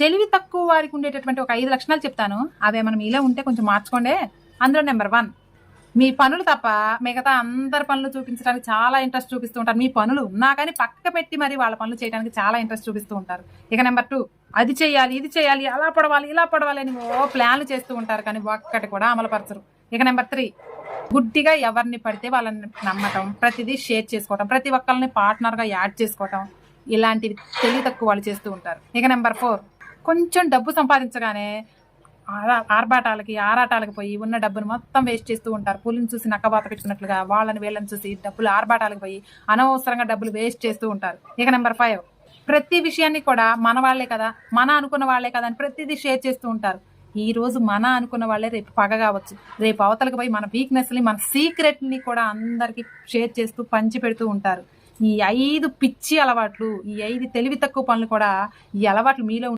తెలివి తక్కువ వారికి ఉండేటటువంటి ఒక 5 లక్షణాలు చెప్తాను. అవే మనం మీలో ఉంటే కొంచెం మార్చుకోండి. అందులో నెంబర్ 1, మీ పనులు తప్ప మిగతా అందరి పనులు చూపించడానికి చాలా ఇంట్రెస్ట్ చూపిస్తూ ఉంటారు. మీ పనులు ఉన్నా కానీ పక్క పెట్టి మరి వాళ్ళ పనులు చేయడానికి చాలా ఇంట్రెస్ట్ చూపిస్తూ ఉంటారు. ఇక నెంబర్ 2, అది చేయాలి, ఇది చేయాలి, అలా పడవాలి, ఇలా పడవాలి అని ప్లాన్లు చేస్తూ ఉంటారు, కానీ ఒక్కటి కూడా అమలుపరచరు. ఇక నెంబర్ 3, గుడ్డిగా ఎవరిని పడితే వాళ్ళని నమ్మటం, ప్రతిదీ షేర్ చేసుకోవటం, ప్రతి ఒక్కరిని పార్ట్నర్గా యాడ్ చేసుకోవటం, ఇలాంటివి తెలివి తక్కువ వాళ్ళు చేస్తూ ఉంటారు. ఇక నెంబర్ 4, కొంచెం డబ్బు సంపాదించగానే ఆరాటాలకి పోయి ఉన్న డబ్బును మొత్తం వేస్ట్ చేస్తూ ఉంటారు. పులిని చూసి నక్కబాత పెట్టుకున్నట్లుగా వాళ్ళని వీళ్ళని చూసి డబ్బులు ఆర్భాటాలకు పోయి అనవసరంగా డబ్బులు వేస్ట్ చేస్తూ ఉంటారు. ఇక నెంబర్ 5, ప్రతి విషయాన్ని కూడా మన వాళ్లే కదా, మన అనుకున్న వాళ్లే కదా అని ప్రతిదీ షేర్ చేస్తూ ఉంటారు. ఈ రోజు మన అనుకున్న వాళ్ళే రేపు పగ కావచ్చు. రేపు అవతలకు పోయి మన వీక్నెస్ ని, మన సీక్రెట్ ని కూడా అందరికి షేర్ చేస్తూ పంచి పెడుతూ ఉంటారు. ఈ 5 పిచ్చి అలవాట్లు, ఈ 5 తెలివి తక్కువ పనులు కూడా, ఈ అలవాట్లు మీలో